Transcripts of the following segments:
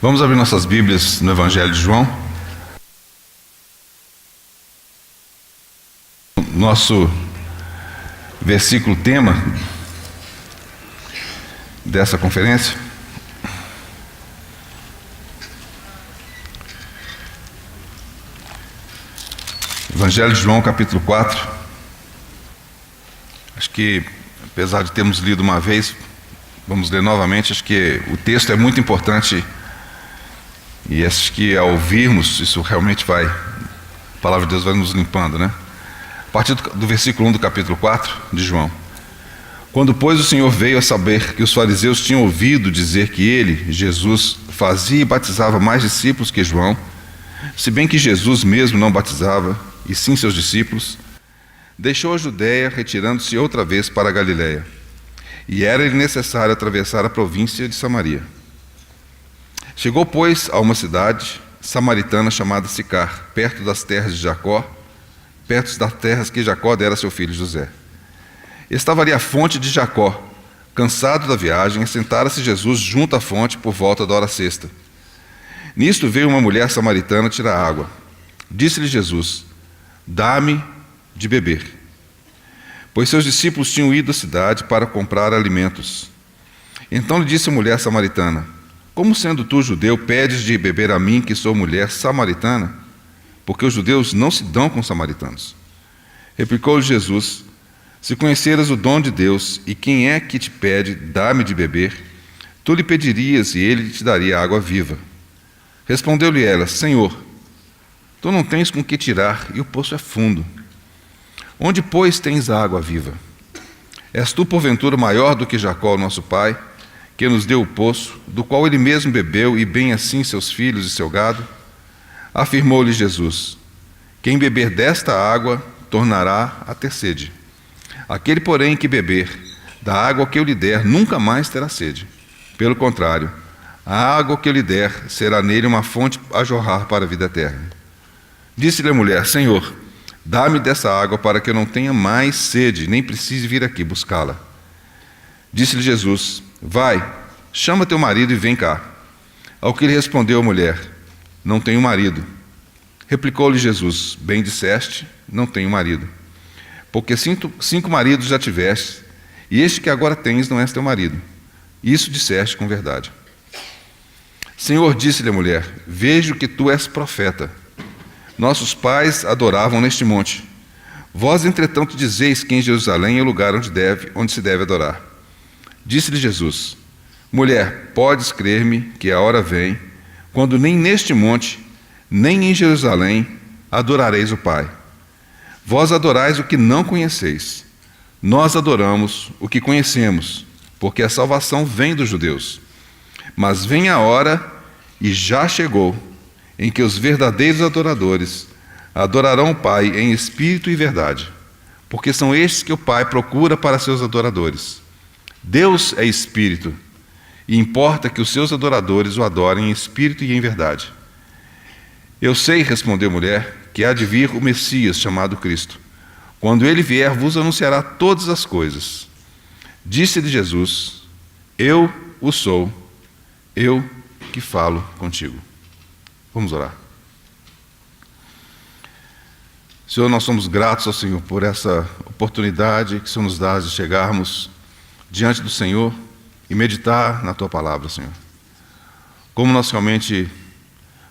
Vamos abrir nossas Bíblias no Evangelho de João. Nosso versículo tema dessa conferência. Evangelho de João, capítulo 4. Acho que, apesar de termos lido uma vez, vamos ler novamente. Acho que o texto é muito importante. E acho que ao ouvirmos, isso realmente vai, a palavra de Deus vai nos limpando, né? A partir do versículo 1 do capítulo 4 de João. Quando, pois, o Senhor veio a saber que os fariseus tinham ouvido dizer que ele, Jesus, fazia e batizava mais discípulos que João, se bem que Jesus mesmo não batizava, e sim seus discípulos, deixou a Judéia, retirando-se outra vez para a Galiléia. E era-lhe necessário atravessar a província de Samaria. Chegou, pois, a uma cidade samaritana chamada Sicar, perto das terras de Jacó, perto das terras que Jacó dera a seu filho José. Estava ali a fonte de Jacó. Cansado da viagem, assentara-se Jesus junto à fonte por volta da hora sexta. Nisto veio uma mulher samaritana tirar água. Disse-lhe Jesus: dá-me de beber. Pois seus discípulos tinham ido à cidade para comprar alimentos. Então lhe disse a mulher samaritana: como sendo tu judeu, pedes de beber a mim, que sou mulher samaritana? Porque os judeus não se dão com os samaritanos. Replicou-lhe Jesus: se conheceras o dom de Deus, e quem é que te pede, dá-me de beber, tu lhe pedirias, e ele te daria água viva. Respondeu-lhe ela: Senhor, tu não tens com que tirar, e o poço é fundo. Onde, pois, tens a água viva? És tu, porventura, maior do que Jacó, nosso pai, que nos deu o poço, do qual ele mesmo bebeu, e bem assim seus filhos e seu gado? Afirmou-lhe Jesus: quem beber desta água tornará a ter sede. Aquele, porém, que beber da água que eu lhe der, nunca mais terá sede. Pelo contrário, a água que eu lhe der será nele uma fonte a jorrar para a vida eterna. Disse-lhe a mulher: Senhor, dá-me dessa água para que eu não tenha mais sede, nem precise vir aqui buscá-la. Disse-lhe Jesus: vai, chama teu marido e vem cá. Ao que lhe respondeu a mulher: não tenho marido. Replicou-lhe Jesus: bem disseste, não tenho marido. Porque 5 maridos já tiveste, e este que agora tens não és teu marido. Isso disseste com verdade. Senhor, disse-lhe a mulher: vejo que tu és profeta. Nossos pais adoravam neste monte. Vós, entretanto, dizeis que em Jerusalém é o lugar onde se deve adorar. Disse-lhe Jesus: mulher, podes crer-me que a hora vem, quando nem neste monte, nem em Jerusalém, adorareis o Pai. Vós adorais o que não conheceis. Nós adoramos o que conhecemos, porque a salvação vem dos judeus. Mas vem a hora, e já chegou, em que os verdadeiros adoradores adorarão o Pai em espírito e verdade, porque são estes que o Pai procura para seus adoradores. Deus é espírito, e importa que os seus adoradores o adorem em espírito e em verdade. Eu sei, respondeu a mulher, que há de vir o Messias, chamado Cristo. Quando ele vier, vos anunciará todas as coisas. Disse-lhe Jesus: eu o sou, eu que falo contigo. Vamos orar. Senhor, nós somos gratos ao Senhor por essa oportunidade que o Senhor nos dá de chegarmos diante do Senhor e meditar na Tua palavra, Senhor. Como nós realmente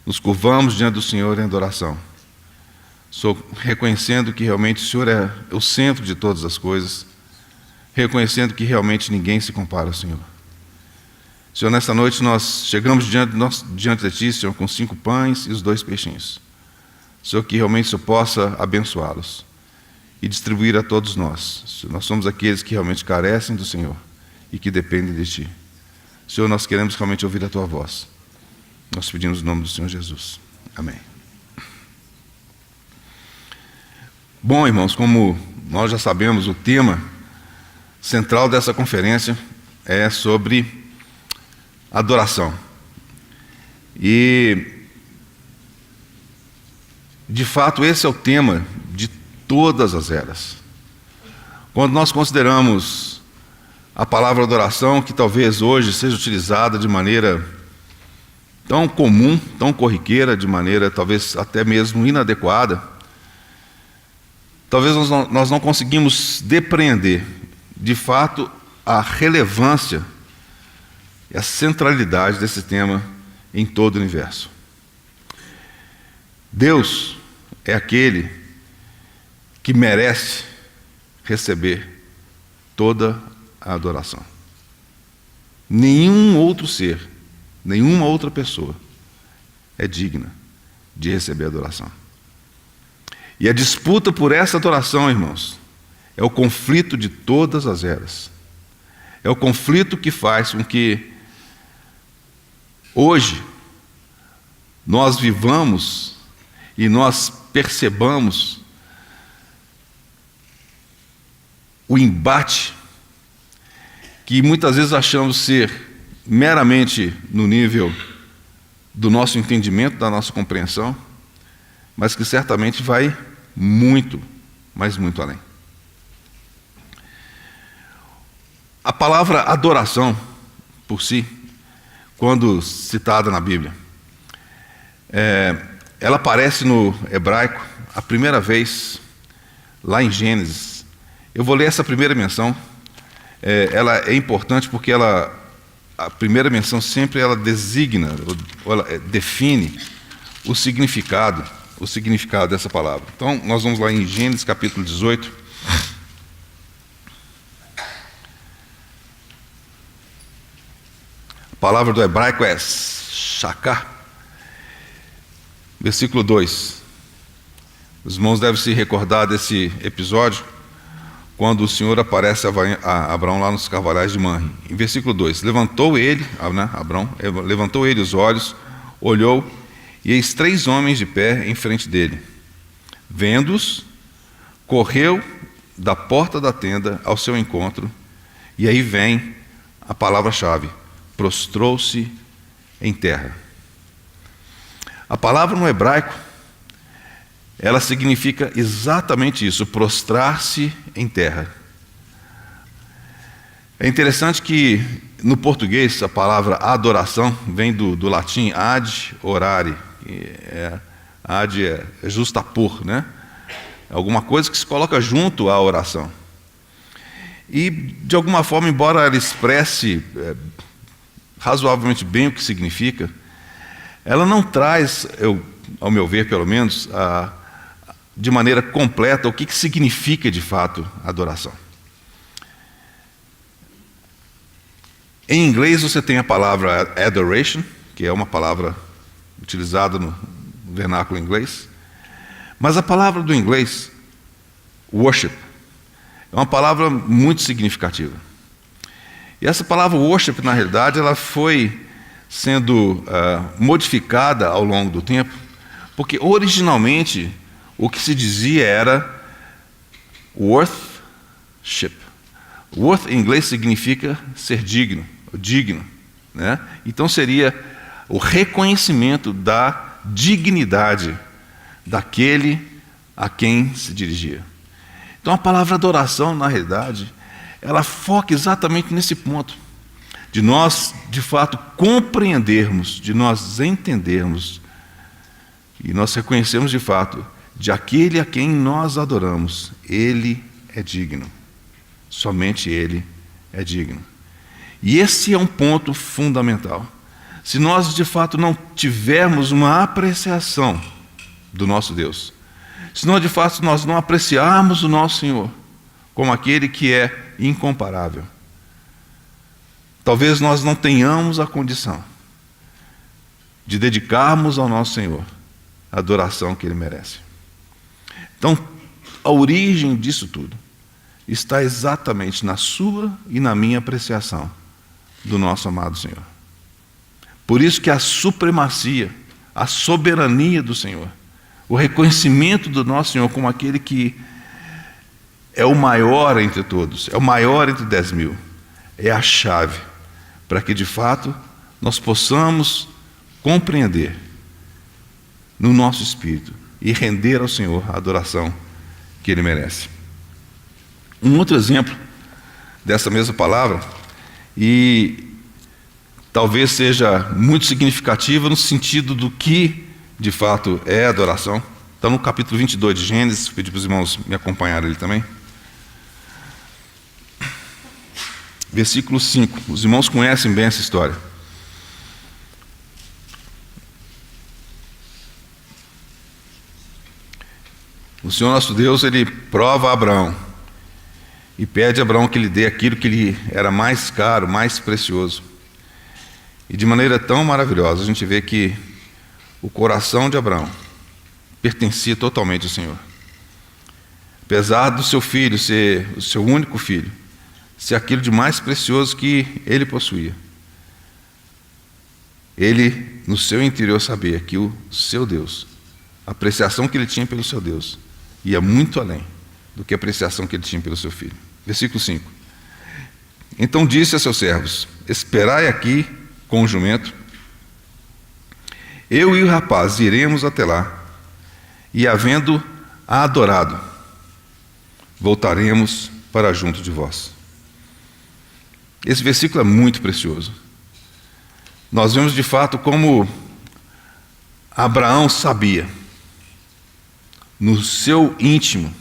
nos curvamos diante do Senhor em adoração. Reconhecendo que realmente o Senhor é o centro de todas as coisas, reconhecendo que realmente ninguém se compara ao Senhor. Senhor, nesta noite nós chegamos diante de Ti, Senhor, com 5 pães e os 2 peixinhos. Senhor, que realmente o Senhor possa abençoá-los e distribuir a todos nós. Nós somos aqueles que realmente carecem do Senhor e que dependem de Ti. Senhor, nós queremos realmente ouvir a Tua voz. Nós pedimos o nome do Senhor Jesus. Amém. Bom, irmãos, como nós já sabemos, o tema central dessa conferência é sobre adoração. E, de fato, esse é o tema de todas as eras. Quando nós consideramos a palavra adoração, que talvez hoje seja utilizada de maneira tão comum, tão corriqueira, de maneira talvez até mesmo inadequada, talvez nós não conseguimos depreender, de fato, a relevância e a centralidade desse tema em todo o universo. Deus é aquele que merece receber toda a adoração. Nenhum outro ser, nenhuma outra pessoa é digna de receber adoração. E a disputa por essa adoração, irmãos, é o conflito de todas as eras. É o conflito que faz com que hoje nós vivamos e nós percebamos o embate que muitas vezes achamos ser meramente no nível do nosso entendimento, da nossa compreensão, mas que certamente vai muito, mas muito além. A palavra adoração, por si, quando citada na Bíblia, ela aparece no hebraico a primeira vez lá em Gênesis. Eu vou ler essa primeira menção. Ela é importante porque a primeira menção sempre ela designa, ou ela define o significado dessa palavra. Então, nós vamos lá em Gênesis capítulo 18. A palavra do hebraico é shakar. Versículo 2. Os irmãos devem se recordar desse episódio, quando o Senhor aparece a Abraão lá nos carvalhais de Manre. Em versículo 2, levantou ele os olhos, olhou, e eis 3 homens de pé em frente dele. Vendo-os, correu da porta da tenda ao seu encontro, e aí vem a palavra-chave, prostrou-se em terra. A palavra no hebraico, ela significa exatamente isso, prostrar-se em terra. É interessante que no português a palavra adoração vem do latim ad orare. Ad é justapor, né? É alguma coisa que se coloca junto à oração. E de alguma forma, embora ela expresse razoavelmente bem o que significa, ela não traz, ao meu ver pelo menos, de maneira completa o que significa de fato adoração. Em inglês você tem a palavra adoration, que é uma palavra utilizada no vernáculo inglês, mas a palavra do inglês, worship, é uma palavra muito significativa. E essa palavra worship, na realidade, ela foi sendo modificada ao longo do tempo, porque originalmente o que se dizia era worthship. Worth em inglês significa ser digno, né? Então seria o reconhecimento da dignidade daquele a quem se dirigia. Então a palavra adoração, na realidade, ela foca exatamente nesse ponto, de nós, de fato, compreendermos, de nós entendermos, e nós reconhecemos de fato, de aquele a quem nós adoramos, Ele é digno. Somente Ele é digno. E esse é um ponto fundamental. Se nós de fato não tivermos uma apreciação do nosso Deus, se nós de fato nós não apreciarmos o nosso Senhor como aquele que é incomparável, talvez nós não tenhamos a condição de dedicarmos ao nosso Senhor a adoração que Ele merece. Então, a origem disso tudo está exatamente na sua e na minha apreciação do nosso amado Senhor. Por isso que a supremacia, a soberania do Senhor, o reconhecimento do nosso Senhor como aquele que é o maior entre todos, é o maior entre 10.000, é a chave para que de fato nós possamos compreender no nosso espírito e render ao Senhor a adoração que Ele merece. Um outro exemplo dessa mesma palavra, e talvez seja muito significativa no sentido do que de fato é adoração. Então, no capítulo 22 de Gênesis, pedi para os irmãos me acompanharem ali também. Versículo 5. Os irmãos conhecem bem essa história. O Senhor nosso Deus, Ele prova a Abraão e pede a Abraão que lhe dê aquilo que lhe era mais caro, mais precioso. E de maneira tão maravilhosa, a gente vê que o coração de Abraão pertencia totalmente ao Senhor. Apesar do seu filho ser o seu único filho, ser aquilo de mais precioso que ele possuía, ele, no seu interior, sabia que o seu Deus, a apreciação que ele tinha pelo seu Deus, ia muito além do que a apreciação que ele tinha pelo seu filho. Versículo 5. Então disse a seus servos: esperai aqui com o jumento, eu e o rapaz iremos até lá, e havendo a adorado, voltaremos para junto de vós. Esse versículo é muito precioso. Nós vemos de fato como Abraão sabia, no seu íntimo,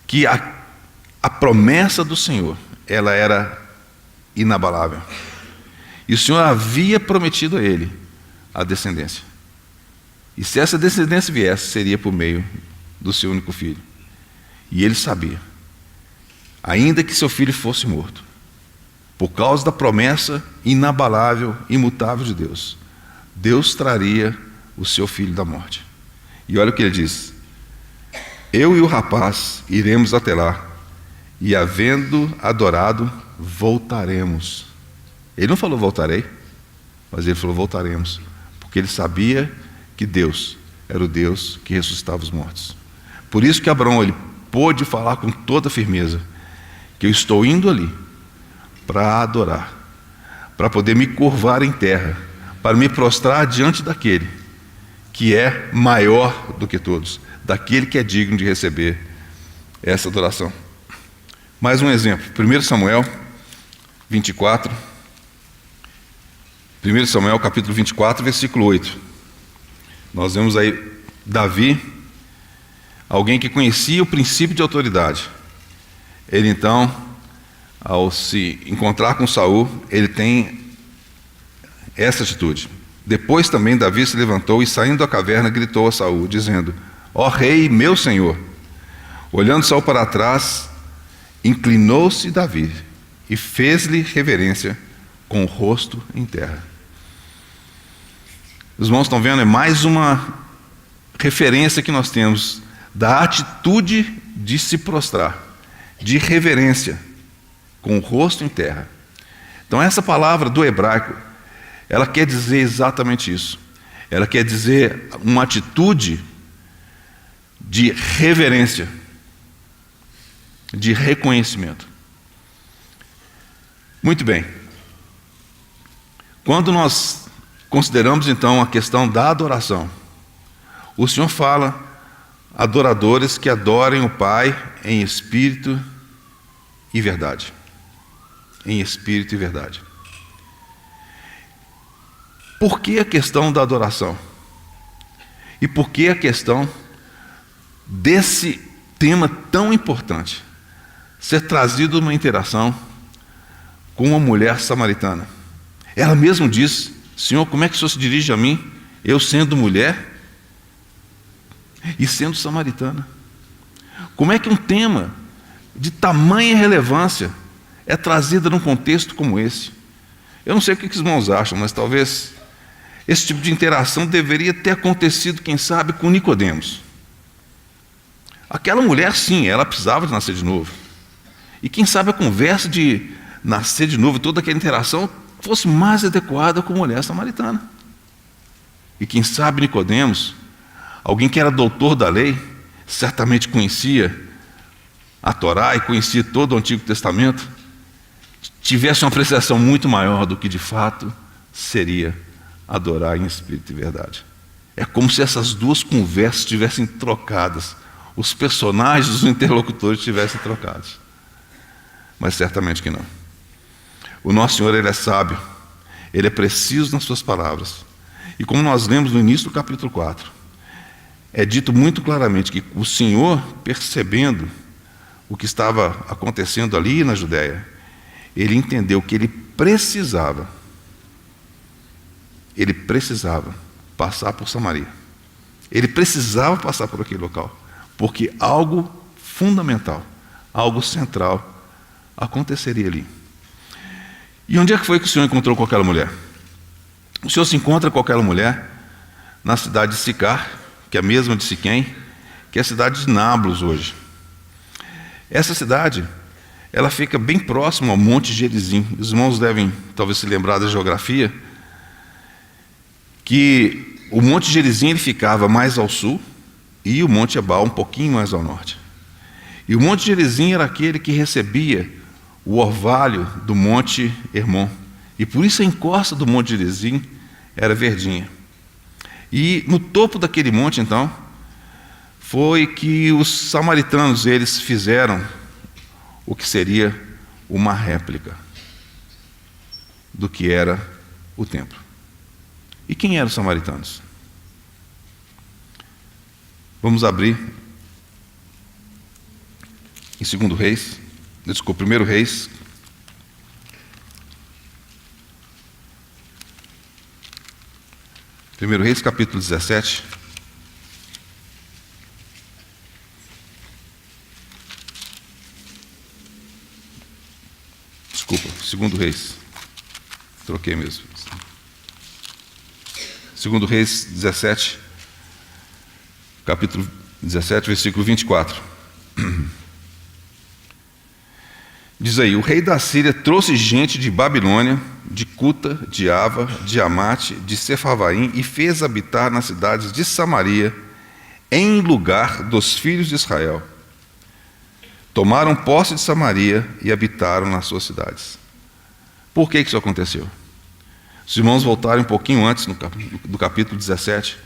que a promessa do Senhor, ela era inabalável. E o Senhor havia prometido a ele a descendência. E se essa descendência viesse, seria por meio do seu único filho. E ele sabia, ainda que seu filho fosse morto, por causa da promessa inabalável, imutável de Deus, Deus traria o seu filho da morte. E olha o que ele diz: eu e o rapaz iremos até lá, e havendo adorado, voltaremos. Ele não falou voltarei, mas ele falou voltaremos, porque ele sabia que Deus era o Deus que ressuscitava os mortos. Por isso que Abraão, ele pôde falar com toda firmeza que eu estou indo ali para adorar, para poder me curvar em terra, para me prostrar diante daquele que é maior do que todos, daquele que é digno de receber essa adoração. Mais um exemplo, 1 Samuel 24, 1 Samuel capítulo 24, versículo 8. Nós vemos aí Davi, alguém que conhecia o princípio de autoridade. Ele então, ao se encontrar com Saul, ele tem essa atitude. Depois também Davi se levantou e, saindo da caverna, gritou a Saul, dizendo: ó rei, meu senhor. Olhando Saul para trás, inclinou-se Davi e fez-lhe reverência com o rosto em terra. Os irmãos estão vendo? É mais uma referência que nós temos da atitude de se prostrar, de reverência, com o rosto em terra. Então essa palavra do hebraico, ela quer dizer exatamente isso. Ela quer dizer uma atitude de reverência, de reconhecimento. Muito bem. Quando nós consideramos então a questão da adoração, o Senhor fala: adoradores que adorem o Pai em espírito e verdade. Em espírito e verdade. Por que a questão da adoração? E por que a questão desse tema tão importante ser trazido numa interação com uma mulher samaritana? Ela mesma diz: Senhor, como é que o Senhor se dirige a mim, eu sendo mulher e sendo samaritana? Como é que um tema de tamanha relevância é trazido num contexto como esse? Eu não sei o que os irmãos acham, mas talvez esse tipo de interação deveria ter acontecido, quem sabe, com Nicodemos. Aquela mulher, sim, ela precisava de nascer de novo. E quem sabe a conversa de nascer de novo, toda aquela interação, fosse mais adequada com a mulher samaritana. E quem sabe Nicodemos, alguém que era doutor da lei, certamente conhecia a Torá e conhecia todo o Antigo Testamento, tivesse uma apreciação muito maior do que de fato seria adorar em espírito e verdade. É como se essas duas conversas estivessem trocadas, os personagens, os interlocutores estivessem trocados. Mas certamente que não. O nosso Senhor, Ele é sábio, Ele é preciso nas suas palavras. E como nós lemos no início do capítulo 4, é dito muito claramente que o Senhor, percebendo o que estava acontecendo ali na Judéia, Ele entendeu que Ele precisava passar por Samaria. Ele precisava passar por aquele local, porque algo fundamental, algo central aconteceria ali. E onde é que foi que o Senhor encontrou com aquela mulher? O Senhor se encontra com aquela mulher na cidade de Sicar, que é a mesma de Siquém, que é a cidade de Nablus hoje. Essa cidade, ela fica bem próxima ao Monte Gerizim. Os irmãos devem talvez se lembrar da geografia, que o Monte Gerizim ele ficava mais ao sul e o Monte Ebal um pouquinho mais ao norte. E o Monte Gerizim era aquele que recebia o orvalho do Monte Hermon. E por isso a encosta do Monte Gerizim era verdinha. E no topo daquele monte, então, foi que os samaritanos eles fizeram o que seria uma réplica do que era o templo. E quem eram os samaritanos? Vamos abrir em 1 Reis, 1 Reis, capítulo 17. Desculpa, 2 Reis. Troquei mesmo. 2 Reis 17, capítulo 17, versículo 24. Diz aí: o rei da Síria trouxe gente de Babilônia, de Cuta, de Ava, de Amate, de Sefarvaim, e fez habitar nas cidades de Samaria, em lugar dos filhos de Israel. Tomaram posse de Samaria e habitaram nas suas cidades. Por que isso aconteceu? Se os irmãos voltarem um pouquinho antes, do capítulo 17,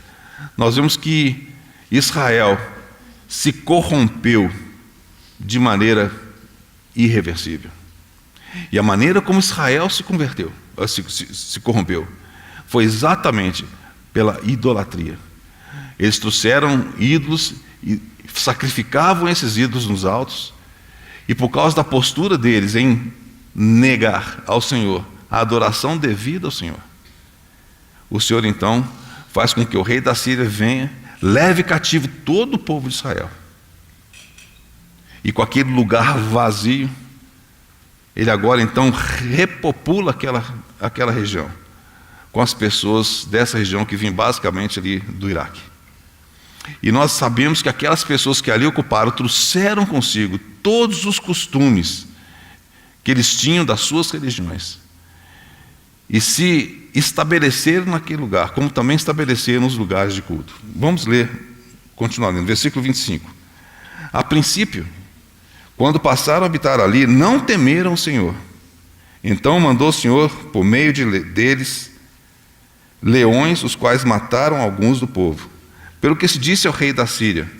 nós vemos que Israel se corrompeu de maneira irreversível. E a maneira como Israel se corrompeu foi exatamente pela idolatria. Eles trouxeram ídolos e sacrificavam esses ídolos nos altos, e por causa da postura deles em negar ao Senhor a adoração devida ao Senhor, o Senhor então faz com que o rei da Síria venha, leve cativo todo o povo de Israel, e com aquele lugar vazio, ele agora então repopula aquela região, com as pessoas dessa região que vêm basicamente ali do Iraque. E nós sabemos que aquelas pessoas que ali ocuparam trouxeram consigo todos os costumes que eles tinham das suas religiões, e se estabeleceram naquele lugar, como também estabeleceram nos lugares de culto. Vamos ler, continuar lendo, versículo 25. A princípio, quando passaram a habitar ali, não temeram o Senhor. Então mandou o Senhor, por meio deles, leões, os quais mataram alguns do povo. Pelo que se disse ao rei da Síria: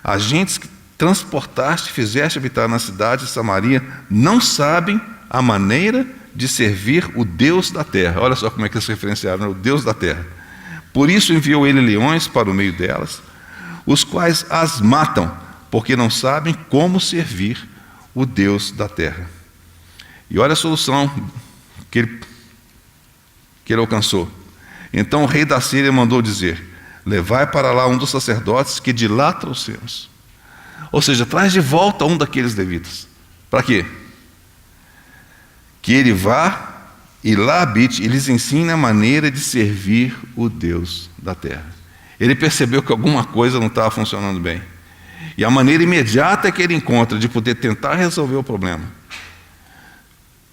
as gentes que transportaste e fizeste habitar na cidade de Samaria não sabem a maneira de servir o Deus da terra. Olha só como é que eles referenciaram, o Deus da terra. Por isso enviou ele leões para o meio delas, os quais as matam, porque não sabem como servir o Deus da terra. E olha a solução que ele alcançou. Então o rei da Síria mandou dizer: levai para lá um dos sacerdotes que de lá trouxemos. Ou seja, traz de volta um daqueles levitas. Para quê? Que ele vá e lá habite e lhes ensine a maneira de servir o Deus da terra. Ele percebeu que alguma coisa não estava funcionando bem. E a maneira imediata que ele encontra de poder tentar resolver o problema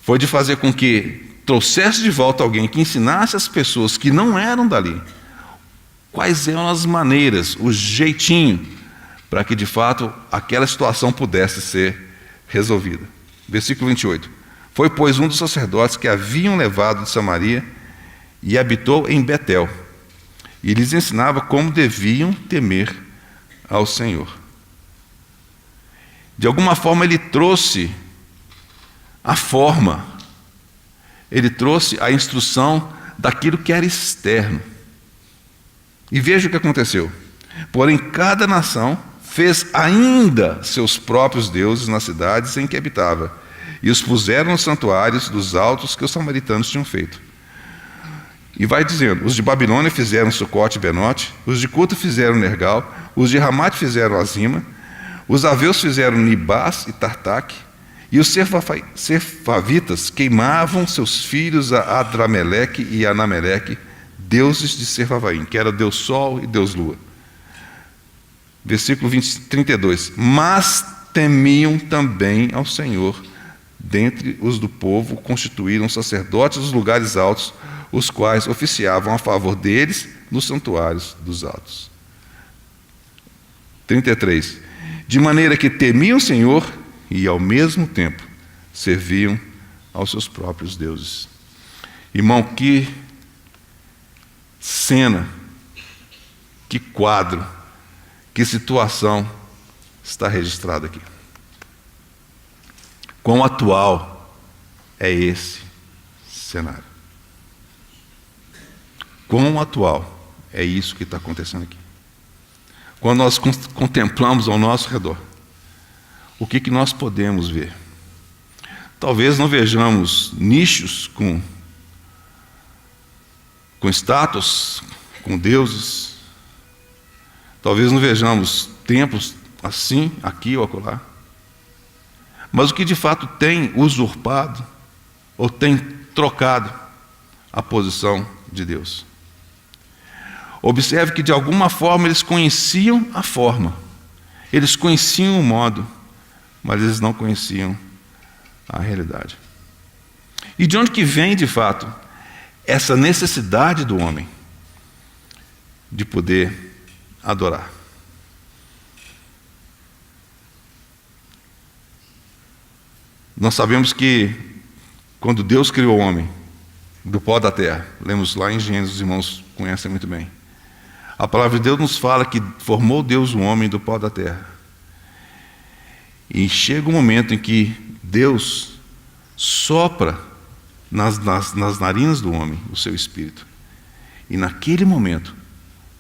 foi de fazer com que trouxesse de volta alguém que ensinasse as pessoas que não eram dali quais eram as maneiras, o jeitinho, para que de fato aquela situação pudesse ser resolvida. Versículo 28. Foi, pois, um dos sacerdotes que haviam levado de Samaria e habitou em Betel, e lhes ensinava como deviam temer ao Senhor. De alguma forma ele trouxe a forma ele trouxe a instrução daquilo que era externo. E veja o que aconteceu. Porém, cada nação fez ainda seus próprios deuses nas cidades em que habitava, e os puseram nos santuários dos altos que os samaritanos tinham feito. E vai dizendo: os de Babilônia fizeram Sucote e Benote, os de Cuta fizeram Nergal, os de Ramate fizeram Azima, os aveus fizeram Nibás e Tartaque, e os serfavitas queimavam seus filhos a Adrameleque e Anameleque, deuses de Serfavaim, que era Deus Sol e Deus Lua. Versículo 32. Mas temiam também ao Senhor. Dentre os do povo constituíram sacerdotes dos lugares altos, os quais oficiavam a favor deles nos santuários dos altos. 33. De maneira que temiam o Senhor e, ao mesmo tempo, serviam aos seus próprios deuses. Irmão, que cena, que quadro, que situação está registrada aqui. Quão atual é esse cenário? Quão atual é isso que está acontecendo aqui? Quando nós contemplamos ao nosso redor, o que nós podemos ver? Talvez não vejamos nichos com estátuas, com deuses. Talvez não vejamos templos assim, aqui ou acolá. Mas o que de fato tem usurpado ou tem trocado a posição de Deus? Observe que de alguma forma eles conheciam a forma, eles conheciam o modo, mas eles não conheciam a realidade. E de onde que vem de fato essa necessidade do homem de poder adorar? Nós sabemos que quando Deus criou o homem do pó da terra, lemos lá em Gênesis, os irmãos conhecem muito bem, a palavra de Deus nos fala que formou Deus o homem do pó da terra. E chega um momento em que Deus sopra nas narinas do homem o seu espírito. E naquele momento,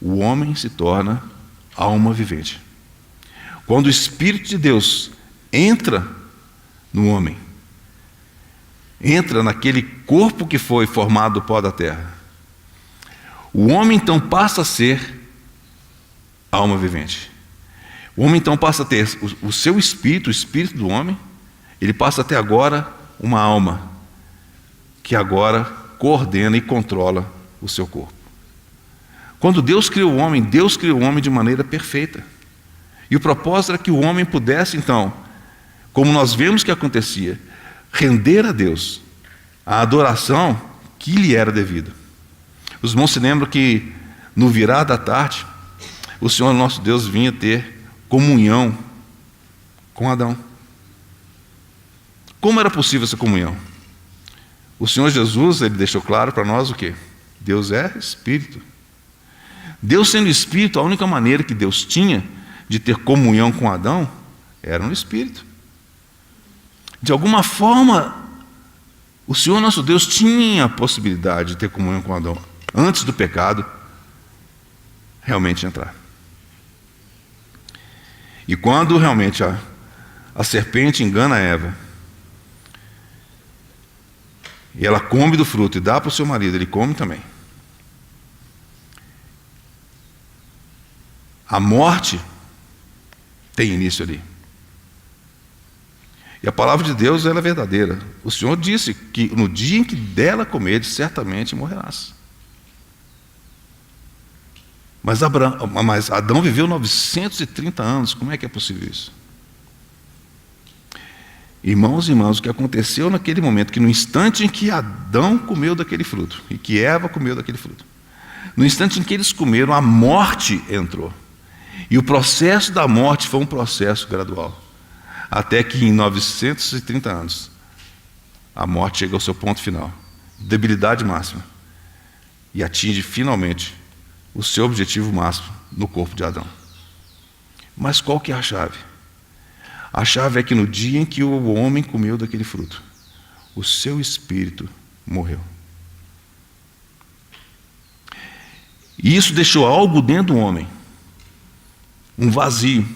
o homem se torna alma vivente. Quando o Espírito de Deus entra no homem, entra naquele corpo que foi formado do pó da terra, o homem então passa a ser alma vivente. O homem então passa a ter o seu espírito, o espírito do homem, ele passa a ter agora uma alma que agora coordena e controla o seu corpo. Quando Deus criou o homem de maneira perfeita. E o propósito era que o homem pudesse então, como nós vemos que acontecia, render a Deus a adoração que lhe era devida. Os irmãos se lembram que no virar da tarde, o Senhor nosso Deus vinha ter comunhão com Adão. Como era possível essa comunhão? O Senhor Jesus, ele deixou claro para nós o quê? Deus é Espírito. Deus sendo Espírito, a única maneira que Deus tinha de ter comunhão com Adão era no Espírito. De alguma forma, o Senhor nosso Deus tinha a possibilidade de ter comunhão com Adão antes do pecado realmente entrar. E quando realmente a serpente engana Eva, e ela come do fruto e dá para o seu marido, ele come também. A morte tem início ali. E a palavra de Deus, ela é verdadeira. O Senhor disse que no dia em que dela comeres, certamente morrerás. Mas Adão viveu 930 anos. Como é que é possível isso? Irmãos e irmãs, o que aconteceu naquele momento, que no instante em que Adão comeu daquele fruto, e que Eva comeu daquele fruto, no instante em que eles comeram, a morte entrou. E o processo da morte foi um processo gradual. Até que em 930 anos, a morte chega ao seu ponto final, debilidade máxima, e atinge finalmente o seu objetivo máximo no corpo de Adão. Mas qual que é a chave? A chave é que no dia em que o homem comeu daquele fruto, o seu espírito morreu. E isso deixou algo dentro do homem, um vazio,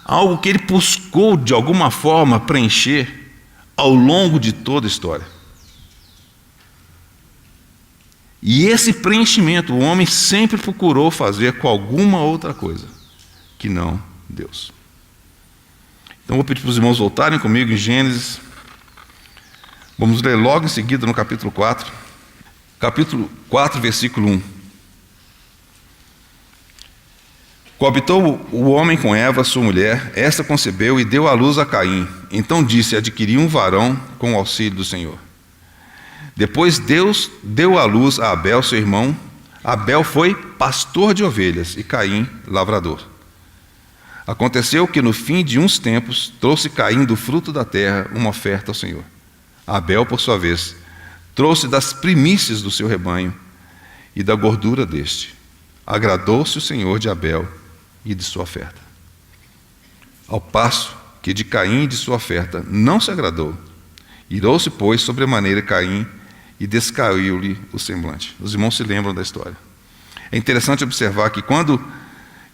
algo que ele buscou de alguma forma preencher ao longo de toda a história. E esse preenchimento o homem sempre procurou fazer com alguma outra coisa que não Deus. Então vou pedir para os irmãos voltarem comigo em Gênesis. Vamos ler logo em seguida no capítulo 4. Capítulo 4, versículo 1. Coabitou o homem com Eva, sua mulher, esta concebeu e deu à luz a Caim. Então disse: adquiri um varão com o auxílio do Senhor. Depois Deus deu à luz a Abel, seu irmão. Abel foi pastor de ovelhas e Caim lavrador. Aconteceu que no fim de uns tempos trouxe Caim do fruto da terra uma oferta ao Senhor. Abel, por sua vez, trouxe das primícias do seu rebanho e da gordura deste. Agradou-se o Senhor de Abel e de sua oferta, ao passo que de Caim e de sua oferta não se agradou. Irou-se, pois, sobremaneira Caim e descaiu-lhe o semblante. Os irmãos se lembram da história. É interessante observar que quando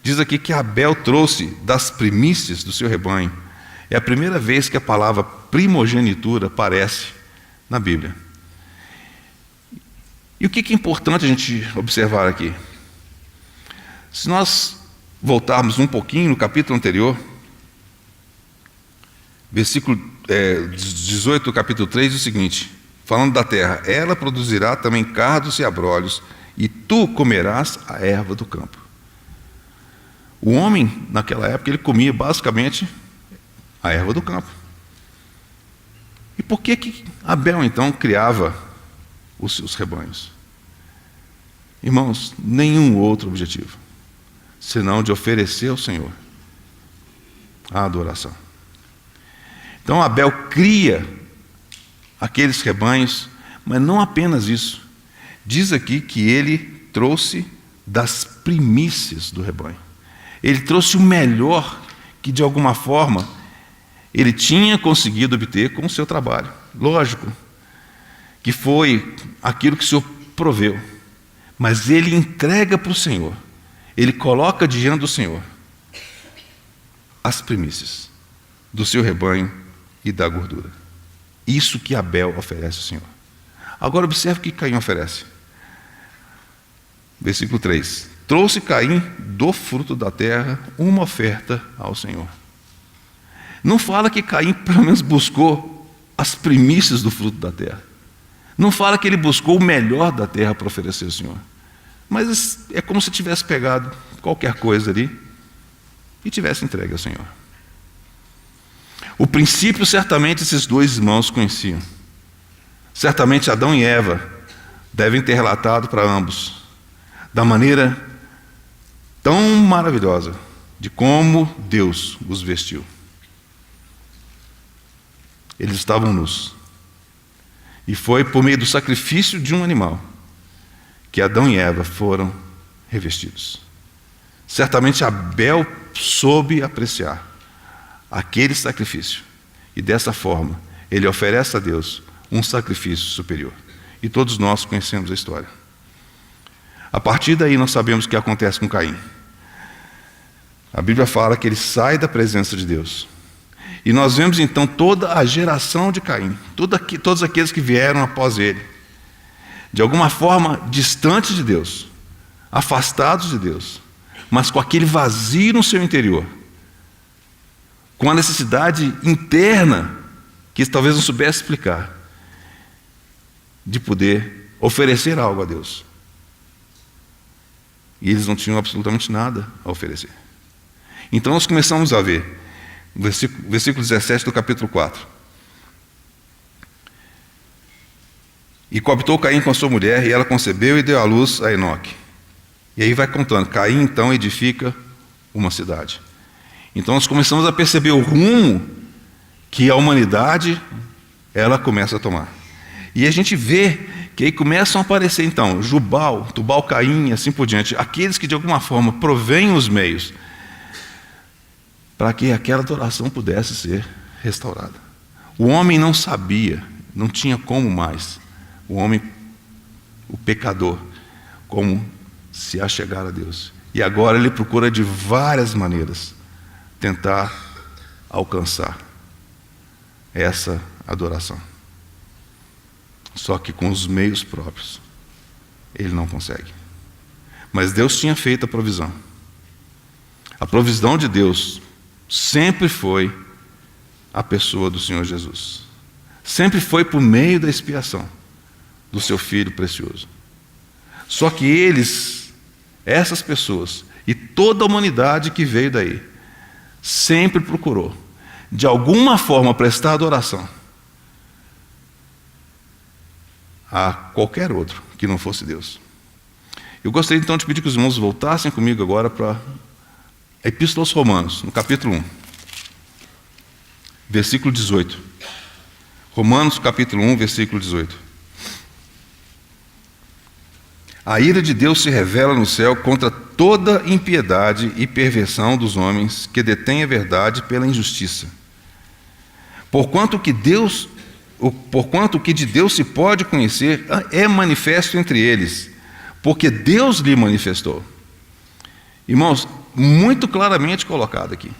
diz aqui que Abel trouxe das primícias do seu rebanho, é a primeira vez que a palavra primogenitura aparece na Bíblia. E o que é importante a gente observar aqui? Se nós voltarmos um pouquinho no capítulo anterior, versículo 18 do capítulo 3, diz o seguinte, falando da terra: ela produzirá também cardos e abrolhos, e tu comerás a erva do campo. O homem, naquela época, ele comia basicamente a erva do campo. E por que Abel, então, criava os seus rebanhos? Irmãos, nenhum outro objetivo, senão de oferecer ao Senhor a adoração. Então Abel cria aqueles rebanhos, mas não apenas isso. Diz aqui que ele trouxe das primícias do rebanho. Ele trouxe o melhor que, de alguma forma, ele tinha conseguido obter com o seu trabalho. Lógico que foi aquilo que o Senhor proveu, mas ele entrega para o Senhor, ele coloca diante do Senhor as primícias do seu rebanho e da gordura. Isso que Abel oferece ao Senhor. Agora observe o que Caim oferece. Versículo 3. Trouxe Caim do fruto da terra uma oferta ao Senhor. Não fala que Caim pelo menos buscou as primícias do fruto da terra. Não fala que ele buscou o melhor da terra para oferecer ao Senhor. Mas é como se tivesse pegado qualquer coisa ali e tivesse entregue ao Senhor. O princípio certamente esses dois irmãos conheciam. Certamente Adão e Eva devem ter relatado para ambos da maneira tão maravilhosa de como Deus os vestiu. Eles estavam nus. E foi por meio do sacrifício de um animal que Adão e Eva foram revestidos. Certamente Abel soube apreciar aquele sacrifício. E dessa forma, ele oferece a Deus um sacrifício superior. E todos nós conhecemos a história. A partir daí nós sabemos o que acontece com Caim. A Bíblia fala que ele sai da presença de Deus. E nós vemos então toda a geração de Caim, todos aqueles que vieram após ele, de alguma forma distantes de Deus, afastados de Deus, mas com aquele vazio no seu interior, com a necessidade interna, que talvez não soubesse explicar, de poder oferecer algo a Deus. E eles não tinham absolutamente nada a oferecer. Então nós começamos a ver, versículo 17 do capítulo 4. E coabitou Caim com a sua mulher, e ela concebeu e deu à luz a Enoque. E aí vai contando, Caim então edifica uma cidade. Então nós começamos a perceber o rumo que a humanidade, ela começa a tomar. E a gente vê que aí começam a aparecer então, Jubal, Tubal-Caim e assim por diante, aqueles que de alguma forma provêm os meios para que aquela adoração pudesse ser restaurada. O homem não sabia, não tinha como mais o homem, o pecador, como se achegar a Deus. E agora ele procura de várias maneiras tentar alcançar essa adoração. Só que com os meios próprios ele não consegue. Mas Deus tinha feito a provisão. A provisão de Deus sempre foi a pessoa do Senhor Jesus. Sempre foi por meio da expiação do seu Filho precioso. Só que essas pessoas e toda a humanidade que veio daí, sempre procurou, de alguma forma, prestar adoração a qualquer outro que não fosse Deus. Eu gostaria então de pedir que os irmãos voltassem comigo agora para a Epístola aos Romanos, no capítulo 1, versículo 18. Romanos capítulo 1, versículo 18. A ira de Deus se revela no céu contra toda impiedade e perversão dos homens que detêm a verdade pela injustiça. Porquanto o que de Deus se pode conhecer é manifesto entre eles, porque Deus lhe manifestou. Irmãos, muito claramente colocado aqui.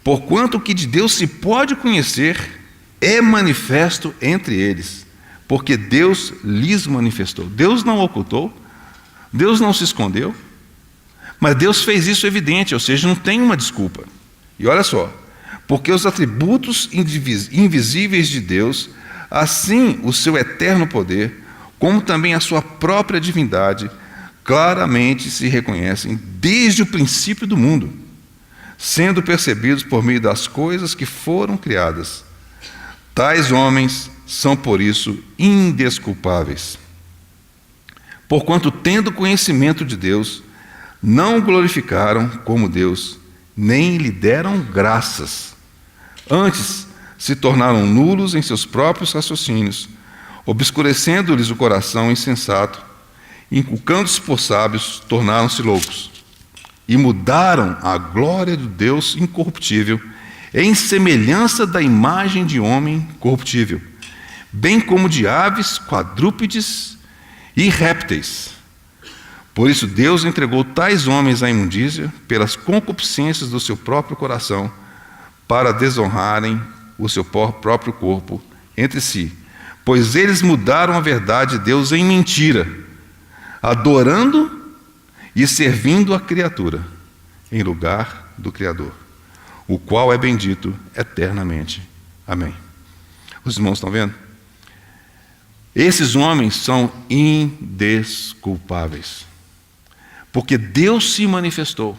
Porquanto o que de Deus se pode conhecer é manifesto entre eles, porque Deus lhes manifestou. Deus não ocultou, Deus não se escondeu, mas Deus fez isso evidente, ou seja, não tem uma desculpa. E olha só, porque os atributos invisíveis de Deus, assim o seu eterno poder, como também a sua própria divindade, claramente se reconhecem desde o princípio do mundo, sendo percebidos por meio das coisas que foram criadas. Tais homens são, por isso, indesculpáveis. Porquanto, tendo conhecimento de Deus, não o glorificaram como Deus, nem lhe deram graças. Antes, se tornaram nulos em seus próprios raciocínios, obscurecendo-lhes o coração insensato, inculcando-se por sábios, tornaram-se loucos. E mudaram a glória do Deus incorruptível em semelhança da imagem de homem corruptível, bem como de aves, quadrúpedes e répteis. Por isso Deus entregou tais homens à imundícia pelas concupiscências do seu próprio coração, para desonrarem o seu próprio corpo entre si, pois eles mudaram a verdade de Deus em mentira, adorando e servindo a criatura em lugar do Criador, o qual é bendito eternamente. Amém. Os irmãos estão vendo? Esses homens são indesculpáveis, porque Deus se manifestou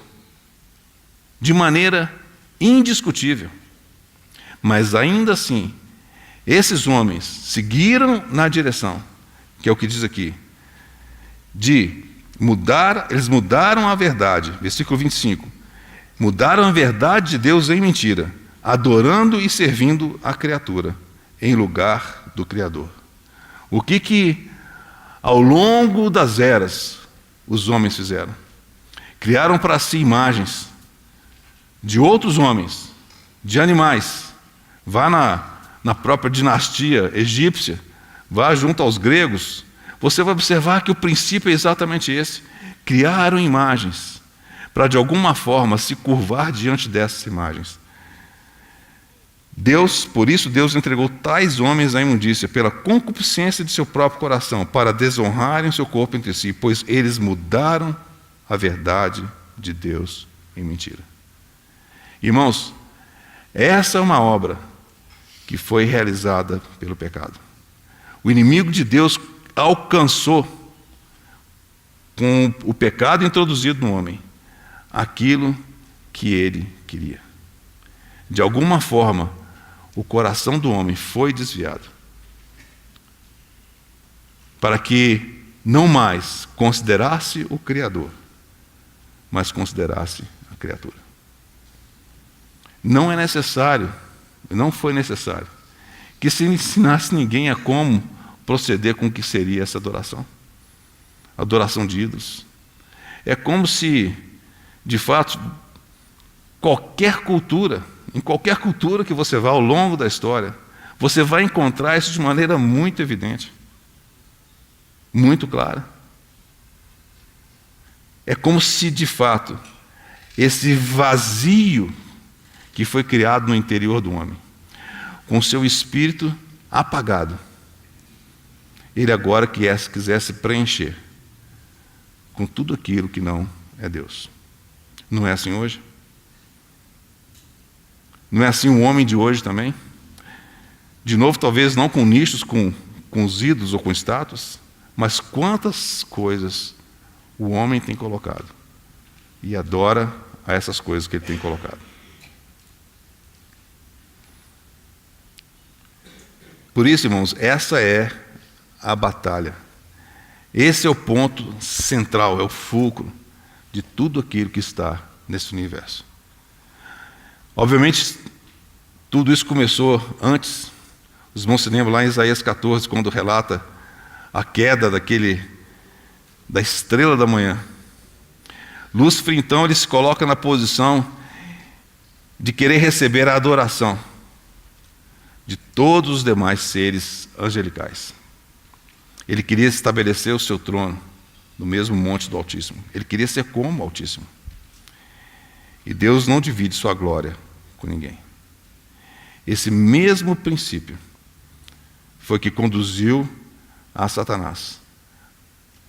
de maneira indiscutível, mas ainda assim, esses homens seguiram na direção, que é o que diz aqui, de mudar, eles mudaram a verdade, versículo 25, mudaram a verdade de Deus em mentira, adorando e servindo a criatura, em lugar do Criador. O que ao longo das eras, os homens fizeram? Criaram para si imagens de outros homens, de animais. Vá na própria dinastia egípcia, vá junto aos gregos, você vai observar que o princípio é exatamente esse. Criaram imagens para de alguma forma se curvar diante dessas imagens. Por isso Deus entregou tais homens à imundícia pela concupiscência de seu próprio coração, para desonrarem o seu corpo entre si, pois eles mudaram a verdade de Deus em mentira. Irmãos, essa é uma obra que foi realizada pelo pecado. O inimigo de Deus alcançou, com o pecado introduzido no homem, aquilo que ele queria. De alguma forma, o coração do homem foi desviado, para que não mais considerasse o Criador, mas considerasse a criatura. Não é necessário, não foi necessário, que se ensinasse ninguém a como proceder com o que seria essa adoração. Adoração de ídolos. É como se, de fato, em qualquer cultura que você vá ao longo da história, você vai encontrar isso de maneira muito evidente, muito clara. É como se, de fato, esse vazio que foi criado no interior do homem, com seu espírito apagado, ele agora quisesse preencher com tudo aquilo que não é Deus. Não é assim hoje? Não é assim o homem de hoje também? De novo, talvez não com nichos, com os ídolos ou com estátuas, mas quantas coisas o homem tem colocado e adora a essas coisas que ele tem colocado. Por isso, irmãos, essa é a batalha. Esse é o ponto central, é o fulcro de tudo aquilo que está nesse universo. Obviamente, tudo isso começou antes. Os irmãos se lembram lá em Isaías 14, quando relata a queda da estrela da manhã. Lúcifer, então, ele se coloca na posição de querer receber a adoração de todos os demais seres angelicais. Ele queria estabelecer o seu trono no mesmo monte do Altíssimo. Ele queria ser como o Altíssimo. E Deus não divide sua glória com ninguém. Esse mesmo princípio foi que conduziu a Satanás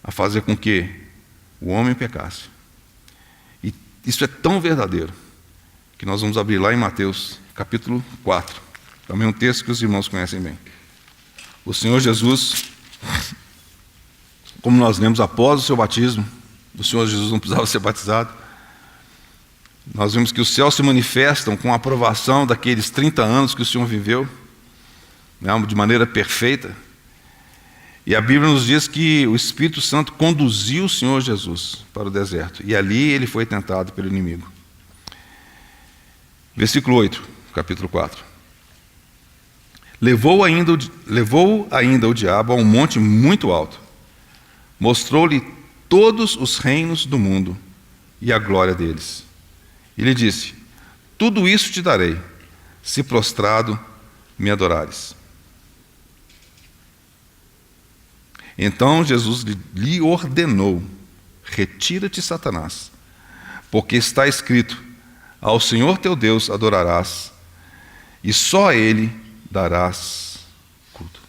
a fazer com que o homem pecasse. E isso é tão verdadeiro que nós vamos abrir lá em Mateus, capítulo 4. Também um texto que os irmãos conhecem bem. O Senhor Jesus, como nós lemos após o seu batismo, o Senhor Jesus não precisava ser batizado, nós vemos que os céus se manifestam com a aprovação daqueles 30 anos que o Senhor viveu, né, de maneira perfeita. E a Bíblia nos diz que o Espírito Santo conduziu o Senhor Jesus para o deserto. E ali ele foi tentado pelo inimigo. Versículo 8, capítulo 4. Levou ainda o diabo a um monte muito alto. Mostrou-lhe todos os reinos do mundo e a glória deles. E lhe disse: tudo isso te darei, se prostrado me adorares. Então Jesus lhe ordenou: retira-te, Satanás, porque está escrito: ao Senhor teu Deus adorarás, e só a Ele darás culto.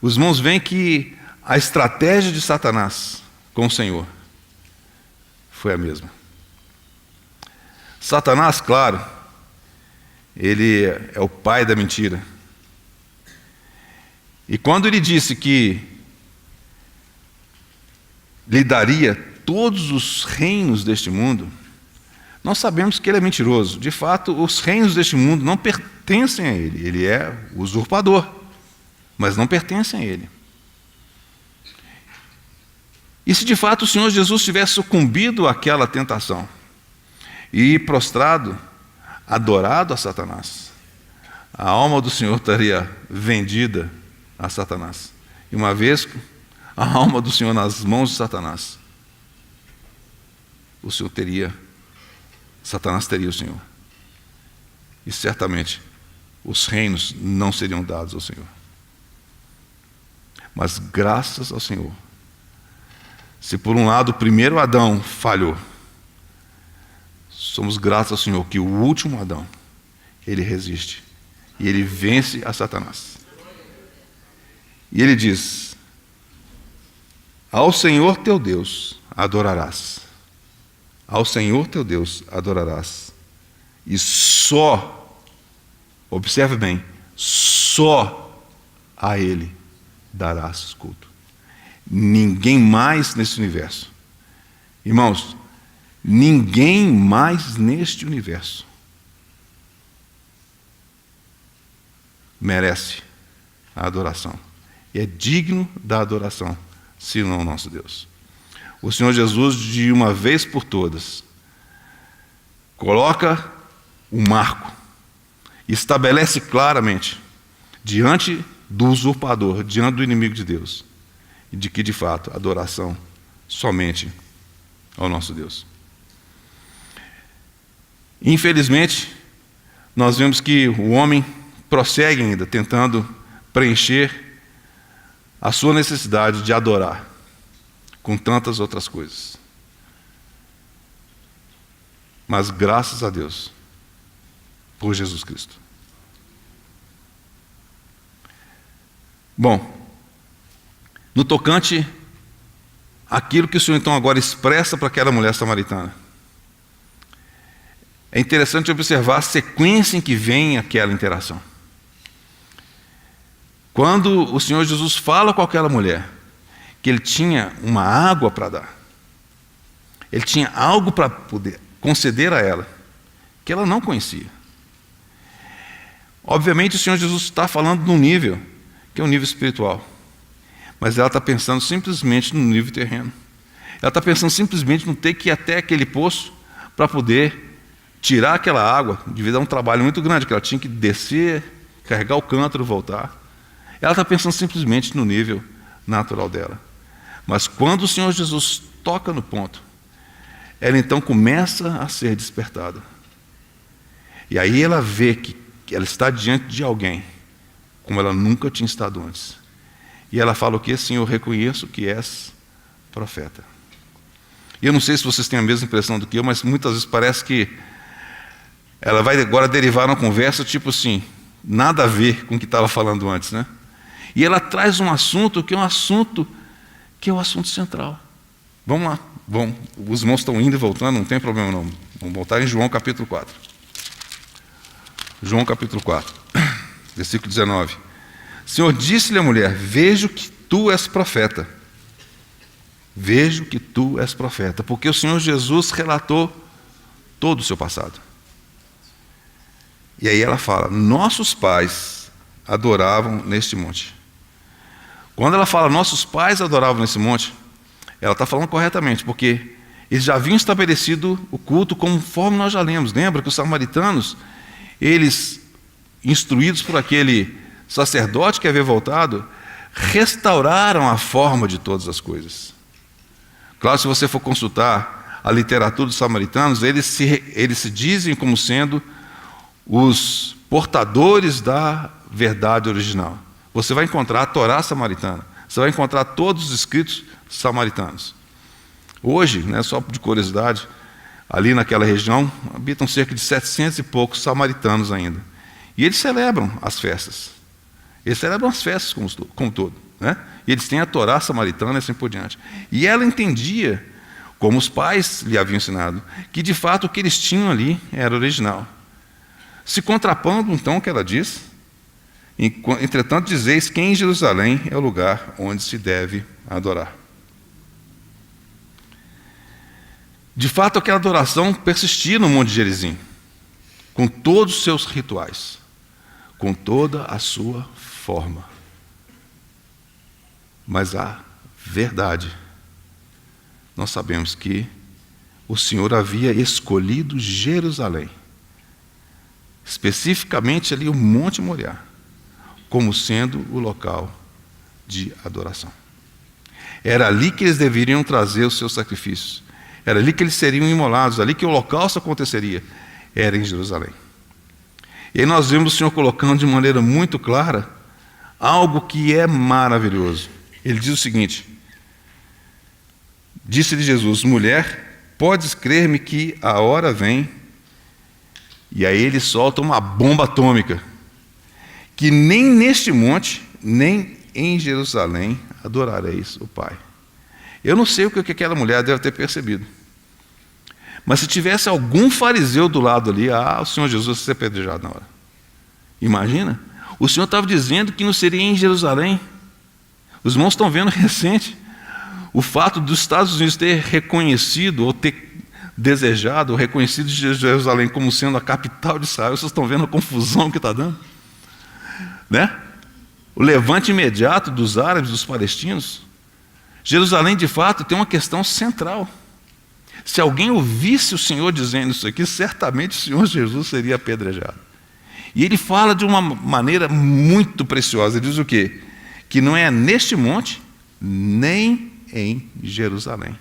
Os irmãos veem que a estratégia de Satanás com o Senhor foi a mesma. Satanás, claro, ele é o pai da mentira. E quando ele disse que lhe daria todos os reinos deste mundo, nós sabemos que ele é mentiroso. De fato, os reinos deste mundo não pertencem a ele. Ele é usurpador, mas não pertencem a ele. E se de fato o Senhor Jesus tivesse sucumbido àquela tentação e prostrado, adorado a Satanás, a alma do Senhor estaria vendida a Satanás. E uma vez a alma do Senhor nas mãos de Satanás, Satanás teria o Senhor. E certamente os reinos não seriam dados ao Senhor. Mas graças ao Senhor, se por um lado o primeiro Adão falhou, somos gratos ao Senhor que o último Adão, ele resiste e ele vence a Satanás. E ele diz: ao Senhor teu Deus adorarás. Ao Senhor teu Deus adorarás. E só, observe bem, só a Ele darás culto. Ninguém mais nesse universo. Irmãos, ninguém mais neste universo merece a adoração. E é digno da adoração, senão o nosso Deus. O Senhor Jesus, de uma vez por todas, coloca um marco, estabelece claramente, diante do usurpador, diante do inimigo de Deus, de que, de fato, a adoração somente ao nosso Deus. Infelizmente, nós vemos que o homem prossegue ainda, tentando preencher a sua necessidade de adorar com tantas outras coisas. Mas graças a Deus por Jesus Cristo. Bom, no tocante àquilo que o Senhor então agora expressa para aquela mulher samaritana, é interessante observar a sequência em que vem aquela interação. Quando o Senhor Jesus fala com aquela mulher que ele tinha uma água para dar, ele tinha algo para poder conceder a ela, que ela não conhecia. Obviamente o Senhor Jesus está falando num nível, que é um nível espiritual, mas ela está pensando simplesmente no nível terreno. Ela está pensando simplesmente no ter que ir até aquele poço para poder tirar aquela água, devia dar um trabalho muito grande, que ela tinha que descer, carregar o cântaro e voltar. Ela está pensando simplesmente no nível natural dela. Mas quando o Senhor Jesus toca no ponto, ela então começa a ser despertada. E aí ela vê que ela está diante de alguém, como ela nunca tinha estado antes. E ela fala o quê? Senhor, eu reconheço que és profeta. E eu não sei se vocês têm a mesma impressão do que eu, mas muitas vezes parece que ela vai agora derivar uma conversa tipo assim, nada a ver com o que estava falando antes, né? E ela traz um assunto que é o assunto central. Vamos lá, os irmãos estão indo e voltando, não tem problema não. Vamos voltar em João capítulo 4. João capítulo 4, versículo 19. Senhor disse-lhe a mulher, vejo que tu és profeta. Vejo que tu és profeta, porque o Senhor Jesus relatou todo o seu passado. E aí ela fala, nossos pais adoravam neste monte. Quando ela fala, nossos pais adoravam nesse monte, ela está falando corretamente, porque eles já haviam estabelecido o culto conforme nós já lemos. Lembra que os samaritanos, eles, instruídos por aquele sacerdote que havia voltado, restauraram a forma de todas as coisas. Claro, se você for consultar a literatura dos samaritanos, eles se dizem como sendo os portadores da verdade original. Você vai encontrar a Torá samaritana, você vai encontrar todos os escritos samaritanos. Hoje, né, só de curiosidade, ali naquela região habitam cerca de 700 e poucos samaritanos ainda. E eles celebram as festas. Eles celebram as festas como todo, né? E eles têm a Torá samaritana e assim por diante. E ela entendia, como os pais lhe haviam ensinado, que de fato o que eles tinham ali era original. Se contrapondo então o que ela diz, entretanto dizeis que em Jerusalém é o lugar onde se deve adorar. De fato, aquela adoração persistia no Monte Gerizim, com todos os seus rituais, com toda a sua forma. Mas a verdade, nós sabemos que o Senhor havia escolhido Jerusalém, especificamente ali o Monte Moriá, como sendo o local de adoração. Era ali que eles deveriam trazer os seus sacrifícios. Era ali que eles seriam imolados, ali que o holocausto aconteceria. Era em Jerusalém. E aí nós vemos o Senhor colocando de maneira muito clara algo que é maravilhoso. Ele diz o seguinte, disse-lhe Jesus, mulher, podes crer-me que a hora vem, e aí ele solta uma bomba atômica, que nem neste monte, nem em Jerusalém adorareis o Pai. Eu não sei o que aquela mulher deve ter percebido, mas se tivesse algum fariseu do lado ali, o Senhor Jesus ia ser apedrejado na hora. Imagina, o Senhor estava dizendo que não seria em Jerusalém. Os irmãos estão vendo recente o fato dos Estados Unidos ter reconhecido ou ter desejado ou reconhecido Jerusalém como sendo a capital de Israel. Vocês estão vendo a confusão que está dando, né? O levante imediato dos árabes, dos palestinos. Jerusalém, de fato, tem uma questão central. Se alguém ouvisse o Senhor dizendo isso aqui, certamente o Senhor Jesus seria apedrejado. E ele fala de uma maneira muito preciosa. Ele diz o quê? Que não é neste monte, nem em Jerusalém.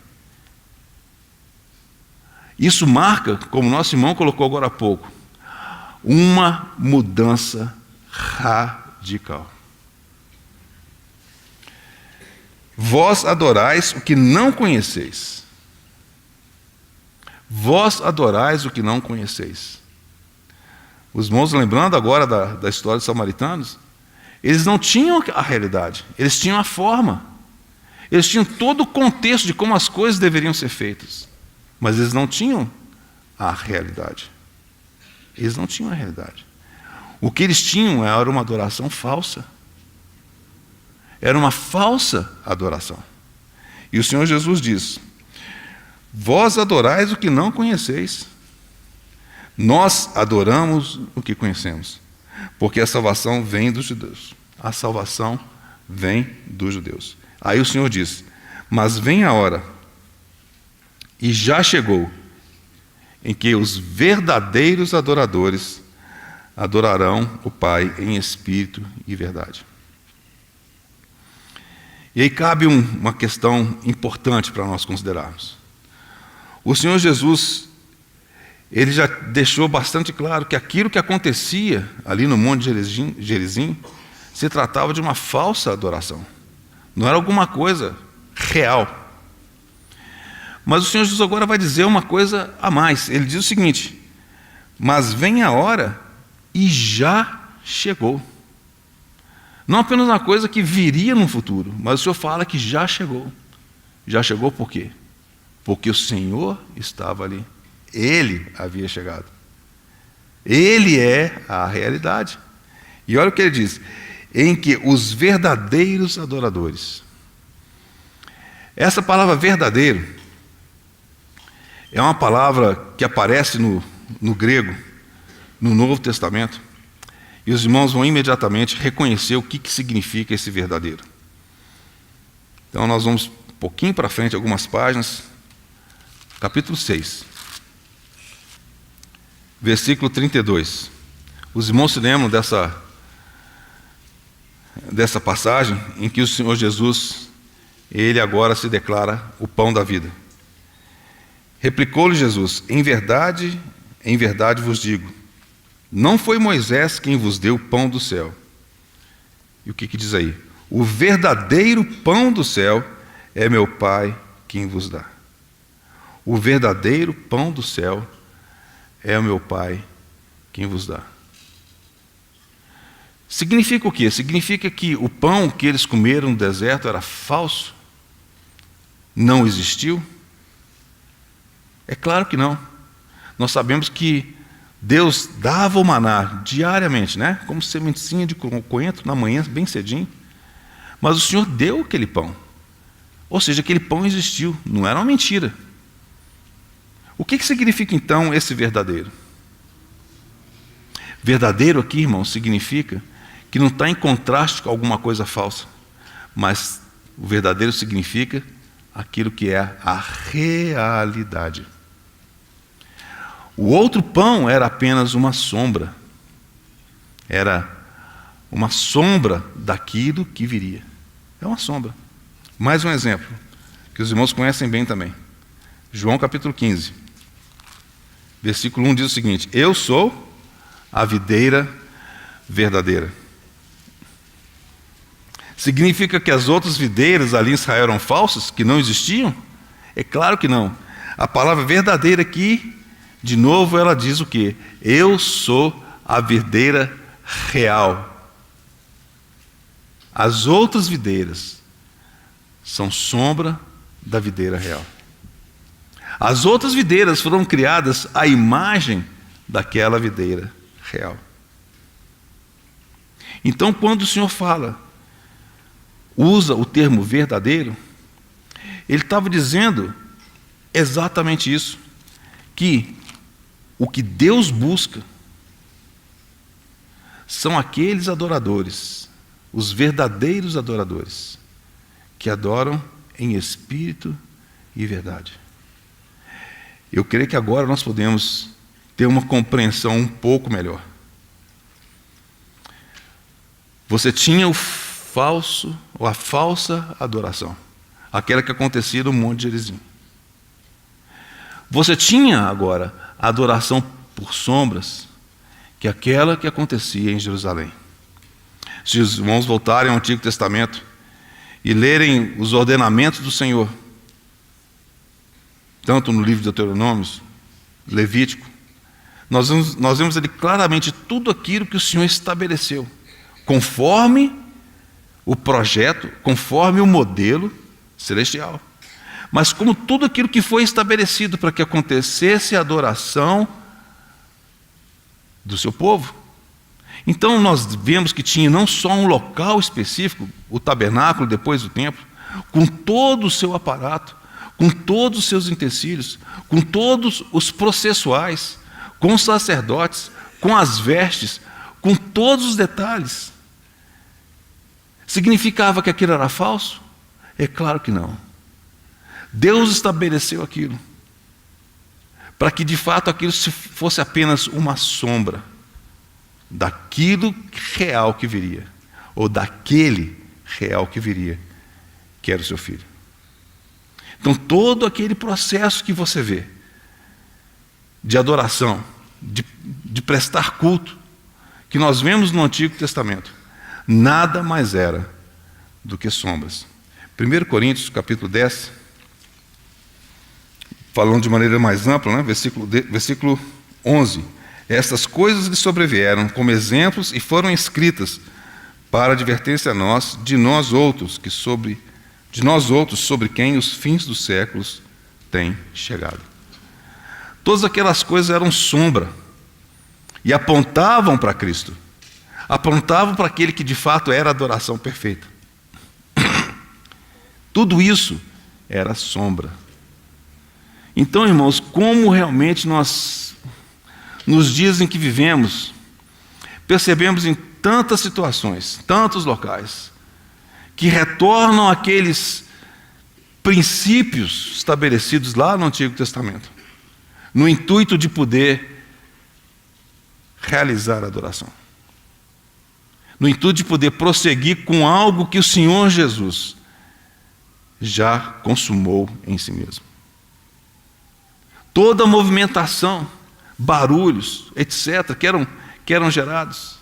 Isso marca, como nosso irmão colocou agora há pouco, uma mudança radical. Vós adorais o que não conheceis. Vós adorais o que não conheceis. Os irmãos, lembrando agora da história dos samaritanos, eles não tinham a realidade, eles tinham a forma. Eles tinham todo o contexto de como as coisas deveriam ser feitas, mas eles não tinham a realidade. Eles não tinham a realidade. O que eles tinham era uma adoração falsa. Era uma falsa adoração. E o Senhor Jesus diz: vós adorais o que não conheceis. Nós adoramos o que conhecemos, porque a salvação vem dos judeus. A salvação vem dos judeus. Aí o Senhor diz: mas vem a hora, e já chegou, em que os verdadeiros adoradores adorarão o Pai em espírito e verdade. E aí cabe uma questão importante para nós considerarmos. O Senhor Jesus, ele já deixou bastante claro que aquilo que acontecia ali no Monte Gerizim se tratava de uma falsa adoração. Não era alguma coisa real. Mas o Senhor Jesus agora vai dizer uma coisa a mais. Ele diz o seguinte: mas vem a hora e já chegou. Não apenas uma coisa que viria no futuro, mas o Senhor fala que já chegou. Já chegou por quê? Porque o Senhor estava ali. Ele havia chegado. Ele é a realidade. E olha o que ele diz: em que os verdadeiros adoradores. Essa palavra verdadeiro é uma palavra que aparece no grego, no Novo Testamento, e os irmãos vão imediatamente reconhecer o que significa esse verdadeiro. Então nós vamos um pouquinho para frente, algumas páginas, capítulo 6, versículo 32. Os irmãos se lembram dessa passagem em que o Senhor Jesus, ele agora se declara o pão da vida. Replicou-lhe Jesus: em verdade vos digo, não foi Moisés quem vos deu o pão do céu. E o que diz aí? O verdadeiro pão do céu é meu Pai quem vos dá. O verdadeiro pão do céu é o meu Pai quem vos dá. Significa o quê? Significa que o pão que eles comeram no deserto era falso? Não existiu? É claro que não. Nós sabemos que Deus dava o maná diariamente, né? Como sementinha de coentro na manhã, bem cedinho. Mas o Senhor deu aquele pão. Ou seja, aquele pão existiu, não era uma mentira. O que significa então esse verdadeiro? Verdadeiro aqui, irmão, significa que não está em contraste com alguma coisa falsa, mas o verdadeiro significa aquilo que é a realidade. O outro pão era apenas uma sombra. Era uma sombra daquilo que viria. É uma sombra. Mais um exemplo, que os irmãos conhecem bem também. João capítulo 15, versículo 1 diz o seguinte: eu sou a videira verdadeira. Significa que as outras videiras ali em Israel eram falsas, que não existiam? É claro que não. A palavra verdadeira aqui, de novo, ela diz o quê? Eu sou a videira real. As outras videiras são sombra da videira real. As outras videiras foram criadas à imagem daquela videira real. Então, quando o Senhor usa o termo verdadeiro, ele estava dizendo exatamente isso, que o que Deus busca são aqueles adoradores, os verdadeiros adoradores, que adoram em espírito e verdade. Eu creio que agora nós podemos ter uma compreensão um pouco melhor. Você tinha o falso ou a falsa adoração, aquela que acontecia no Monte Gerizim. Você tinha agora a adoração por sombras, que aquela que acontecia em Jerusalém. Se os irmãos voltarem ao Antigo Testamento e lerem os ordenamentos do Senhor, tanto no livro de Deuteronômio, Levítico, nós vemos ali claramente tudo aquilo que o Senhor estabeleceu, conforme o projeto, conforme o modelo celestial. Mas como tudo aquilo que foi estabelecido para que acontecesse a adoração do seu povo. Então nós vemos que tinha não só um local específico, o tabernáculo depois do templo, com todo o seu aparato, com todos os seus utensílios, com todos os processuais, com os sacerdotes, com as vestes, com todos os detalhes. Significava que aquilo era falso? É claro que não. Deus estabeleceu aquilo para que de fato aquilo fosse apenas uma sombra daquilo real que viria, ou daquele real que viria, que era o seu filho. Então todo aquele processo que você vê de adoração, de prestar culto, que nós vemos no Antigo Testamento, nada mais era do que sombras. 1 Coríntios capítulo 10, falando de maneira mais ampla, né? versículo 11. Estas coisas lhe sobrevieram como exemplos e foram escritas para advertência a nós, de nós outros, sobre quem os fins dos séculos têm chegado. Todas aquelas coisas eram sombra e apontavam para Cristo, apontavam para aquele que de fato era a adoração perfeita. Tudo isso era sombra. Então, irmãos, como realmente nós, nos dias em que vivemos, percebemos em tantas situações, tantos locais, que retornam àqueles princípios estabelecidos lá no Antigo Testamento, no intuito de poder realizar a adoração, no intuito de poder prosseguir com algo que o Senhor Jesus já consumou em si mesmo. Toda a movimentação, barulhos, etc., que eram gerados,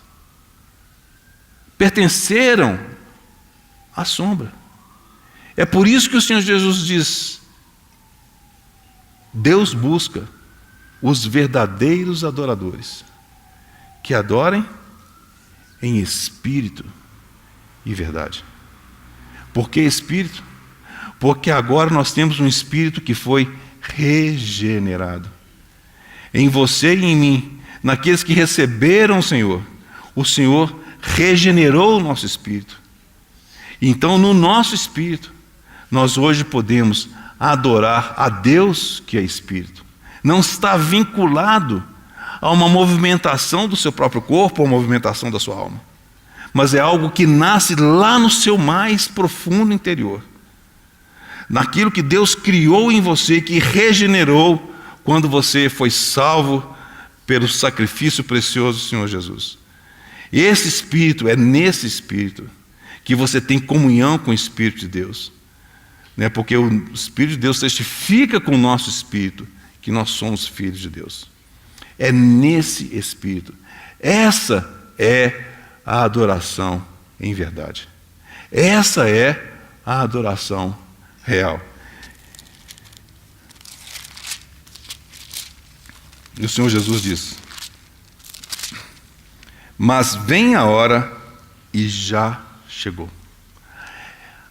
pertenceram à sombra. É por isso que o Senhor Jesus diz: Deus busca os verdadeiros adoradores, que adorem em espírito e verdade. Por que espírito? Porque agora nós temos um espírito que foi regenerado. Em você e em mim, naqueles que receberam o Senhor regenerou o nosso espírito. Então, no nosso espírito, nós hoje podemos adorar a Deus que é espírito. Não está vinculado a uma movimentação do seu próprio corpo, ou uma movimentação da sua alma, mas é algo que nasce lá no seu mais profundo interior, naquilo que Deus criou em você, que regenerou quando você foi salvo pelo sacrifício precioso do Senhor Jesus. E esse Espírito, é nesse Espírito que você tem comunhão com o Espírito de Deus, né? Porque o Espírito de Deus testifica com o nosso Espírito que nós somos filhos de Deus. É nesse Espírito. Essa é a adoração em verdade. Essa é a adoração real. E o Senhor Jesus diz: mas vem a hora, e já chegou.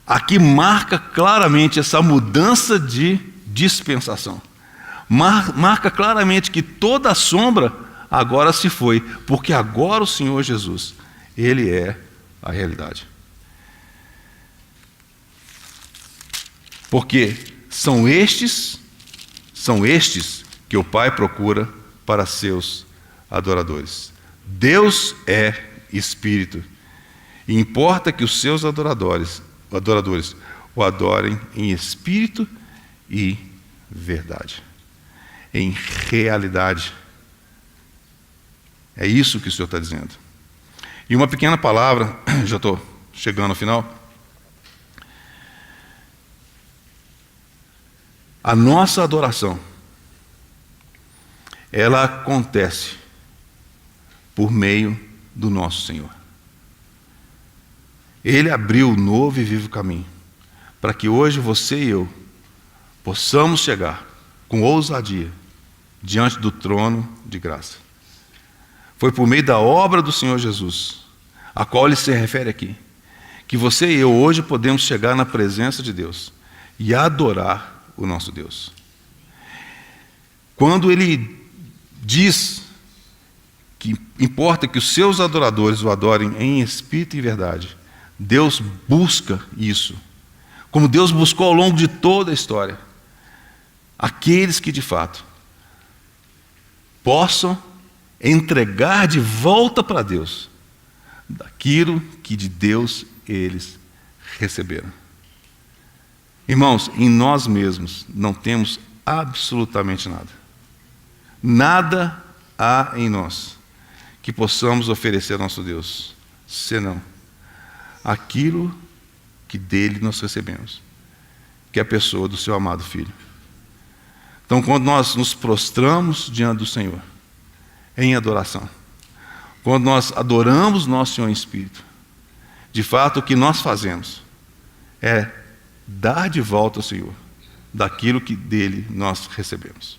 Aqui marca claramente essa mudança de dispensação. Marca claramente que toda a sombra agora se foi, porque agora o Senhor Jesus, Ele é a realidade. Porque são estes que o Pai procura para seus adoradores. Deus é Espírito, e importa que os seus adoradores o adorem em espírito e verdade, em realidade. É isso que o Senhor está dizendo. E uma pequena palavra, já estou chegando ao final. A nossa adoração, ela acontece por meio do nosso Senhor. Ele abriu o novo e vivo caminho, para que hoje você e eu possamos chegar com ousadia diante do trono de graça. Foi por meio da obra do Senhor Jesus, a qual ele se refere aqui, que você e eu hoje podemos chegar na presença de Deus e adorar o nosso Deus. Quando ele diz que importa que os seus adoradores o adorem em espírito e verdade, Deus busca isso, como Deus buscou ao longo de toda a história, aqueles que de fato possam entregar de volta para Deus daquilo que de Deus eles receberam. Irmãos, em nós mesmos não temos absolutamente nada. Nada há em nós que possamos oferecer ao nosso Deus, senão aquilo que dele nós recebemos, que é a pessoa do seu amado Filho. Então, quando nós nos prostramos diante do Senhor, em adoração, quando nós adoramos nosso Senhor em Espírito, de fato o que nós fazemos é dar de volta ao Senhor daquilo que dele nós recebemos.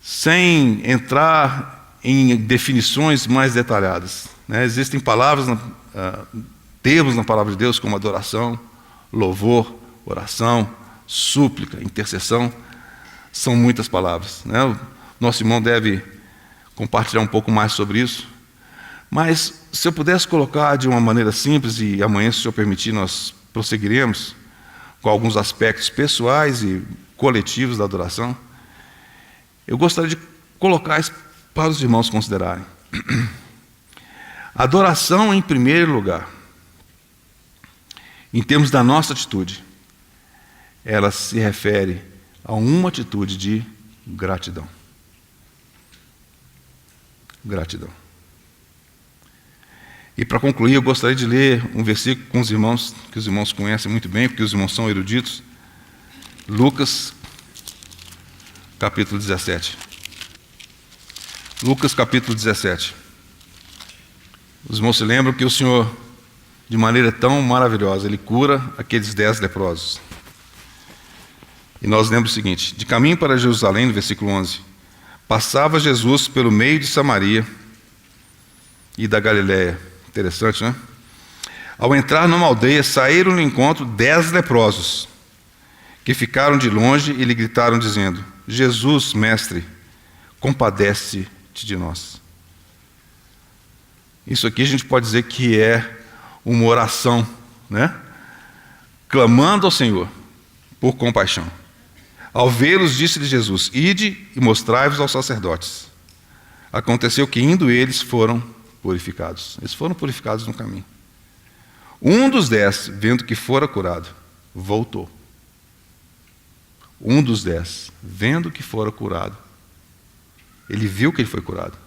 Sem entrar em definições mais detalhadas, né? Existem palavras, termos na palavra de Deus como adoração, louvor, oração, súplica, intercessão. São muitas palavras, né? O nosso irmão deve compartilhar um pouco mais sobre isso. Mas se eu pudesse colocar de uma maneira simples, e amanhã, se o Senhor permitir, nós prosseguiremos com alguns aspectos pessoais e coletivos da adoração, eu gostaria de colocar isso para os irmãos considerarem. Adoração, em primeiro lugar, em termos da nossa atitude, ela se refere a uma atitude de gratidão. Gratidão. E para concluir, eu gostaria de ler um versículo com os irmãos, que os irmãos conhecem muito bem, porque os irmãos são eruditos. Lucas, capítulo 17. Lucas, capítulo 17. Os irmãos se lembram que o Senhor, de maneira tão maravilhosa, Ele cura aqueles 10 leprosos. E nós lembramos o seguinte: de caminho para Jerusalém, no versículo 11, passava Jesus pelo meio de Samaria e da Galiléia. Interessante, né? Ao entrar numa aldeia, saíram no encontro 10 leprosos, que ficaram de longe e lhe gritaram, dizendo: Jesus, mestre, compadece-te de nós. Isso aqui a gente pode dizer que é uma oração, né? Clamando ao Senhor por compaixão. Ao vê-los, disse-lhe Jesus: ide e mostrai-vos aos sacerdotes. Aconteceu que, indo eles, foram purificados. Eles foram purificados no caminho. Um dos 10, vendo que fora curado, voltou. Um dos 10, vendo que fora curado, ele viu que ele foi curado.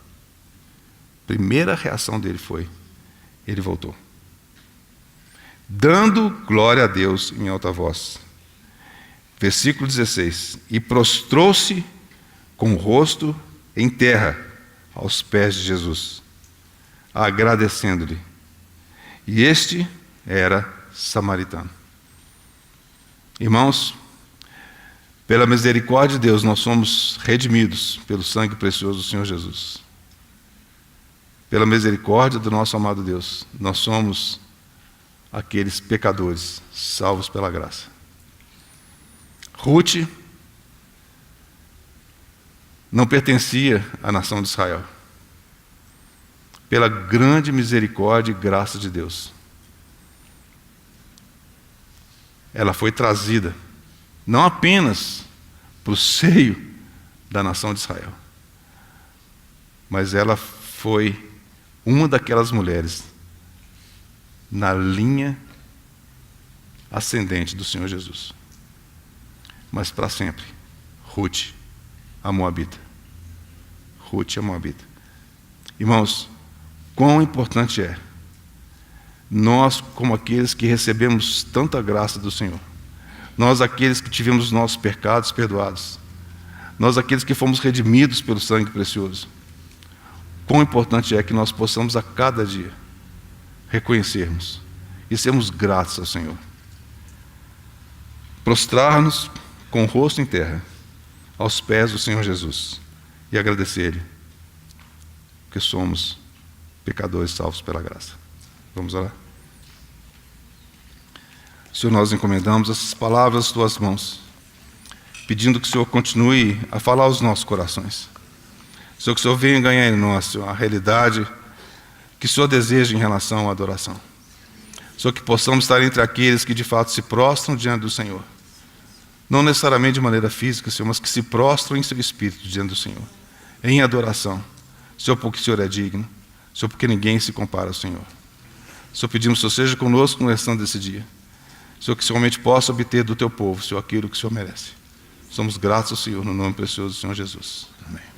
Primeira reação dele foi: ele voltou, dando glória a Deus em alta voz. Versículo 16: e prostrou-se com o rosto em terra aos pés de Jesus, agradecendo-lhe. E este era samaritano. Irmãos, pela misericórdia de Deus, nós somos redimidos pelo sangue precioso do Senhor Jesus. Pela misericórdia do nosso amado Deus, nós somos aqueles pecadores salvos pela graça. Ruth não pertencia à nação de Israel. Pela grande misericórdia e graça de Deus, ela foi trazida não apenas para o seio da nação de Israel, mas ela foi uma daquelas mulheres na linha ascendente do Senhor Jesus. Mas para sempre, Ruth, a Moabita. Ruth, a Moabita. Irmãos, quão importante é nós, como aqueles que recebemos tanta graça do Senhor, nós, aqueles que tivemos os nossos pecados perdoados, nós, aqueles que fomos redimidos pelo sangue precioso, quão importante é que nós possamos a cada dia reconhecermos e sermos gratos ao Senhor. Prostrar-nos com o rosto em terra, aos pés do Senhor Jesus, e agradecer-lhe, porque somos pecadores salvos pela graça. Vamos orar? Senhor, nós encomendamos essas palavras às tuas mãos, pedindo que o Senhor continue a falar aos nossos corações. Senhor, que o Senhor venha ganhar em nós, Senhor, a realidade que o Senhor deseja em relação à adoração. Senhor, que possamos estar entre aqueles que de fato se prostram diante do Senhor. Não necessariamente de maneira física, Senhor, mas que se prostram em seu espírito diante do Senhor, em adoração. Senhor, porque o Senhor é digno. Senhor, porque ninguém se compara ao Senhor. Senhor, pedimos que o Senhor seja conosco no restante desse dia. Senhor, que somente possa obter do teu povo, Senhor, aquilo que o Senhor merece. Somos gratos ao Senhor, no nome precioso do Senhor Jesus. Amém.